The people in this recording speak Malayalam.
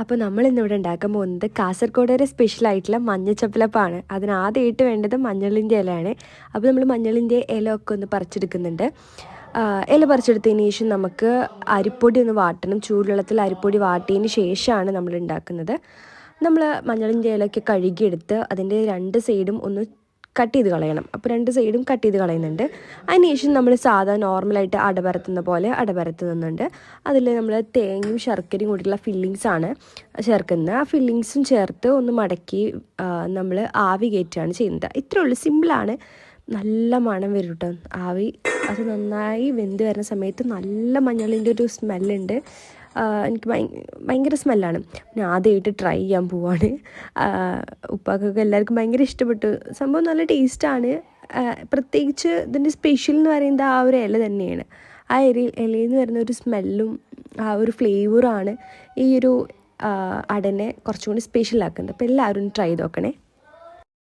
അപ്പോൾ നമ്മൾ ഇന്നിവിടെ ഉണ്ടാക്കാൻ പോകുന്നത് കാസർഗോഡേരെ സ്പെഷ്യലായിട്ടുള്ള മഞ്ഞച്ചപ്പലപ്പാണ്. അതിന് ആദ്യമായിട്ട് വേണ്ടത് മഞ്ഞളിൻ്റെ ഇലയാണ്. അപ്പോൾ നമ്മൾ മഞ്ഞളിൻ്റെ ഇല ഒക്കെ ഒന്ന് പറിച്ചെടുക്കുന്നുണ്ട്. ഇല പറിച്ചെടുത്തതിന് ശേഷം നമുക്ക് അരിപ്പൊടി ഒന്ന് വാട്ടണം. ചൂടുവെള്ളത്തിൽ അരിപ്പൊടി വാട്ടിയതിന് ശേഷമാണ് നമ്മൾ ഉണ്ടാക്കുന്നത്. നമ്മൾ മഞ്ഞളിൻ്റെ ഇലയൊക്കെ കഴുകിയെടുത്ത് അതിൻ്റെ രണ്ട് സൈഡും ഒന്ന് കട്ട് ചെയ്ത് കളയണം. അപ്പോൾ രണ്ട് സൈഡും കട്ട് ചെയ്ത് കളയുന്നുണ്ട്. അതിനുശേഷം നമ്മൾ സാധാ നോർമലായിട്ട് അടപരത്തുന്ന പോലെ അടപരത്തുന്നുണ്ട്. അതിൽ നമ്മൾ തേങ്ങയും ശർക്കരയും കൂടിയുള്ള ഫില്ലിങ്സാണ് ചേർക്കുന്നത്. ആ ഫില്ലിങ്സും ചേർത്ത് ഒന്ന് മടക്കി നമ്മൾ ആവി കയറ്റുകയാണ് ചെയ്യുന്നത്. ഇത്രയേ ഉള്ളൂ, സിമ്പിളാണ്. നല്ല മണം വരും കേട്ടോ ആവി. അത് നന്നായി വെന്ത് വരുന്ന സമയത്ത് നല്ല മഞ്ഞളിൻ്റെ ഒരു സ്മെല്ലുണ്ട്. എനിക്ക് ഭയങ്കര സ്മെല്ലാണ്. ഞാൻ ആദ്യമായിട്ട് ട്രൈ ചെയ്യാൻ പോവാണ്. ഉപ്പാക്കൊക്കെ എല്ലാവർക്കും ഭയങ്കര ഇഷ്ടപ്പെട്ടു. സംഭവം നല്ല ടേസ്റ്റാണ്. പ്രത്യേകിച്ച് ഇതിൻ്റെ സ്പെഷ്യൽ എന്ന് പറയുന്നത് ആ ഒരു ഇല തന്നെയാണ്. ആ ഇലയിൽ നിന്ന് വരുന്ന ഒരു സ്മെല്ലും ആ ഒരു ഫ്ലേവറാണ് ഈ ഒരു അടനെ കുറച്ചും കൂടി സ്പെഷ്യലാക്കുന്നത്. അപ്പോൾ എല്ലാവരും ട്രൈ ചെയ്ത് നോക്കണേ.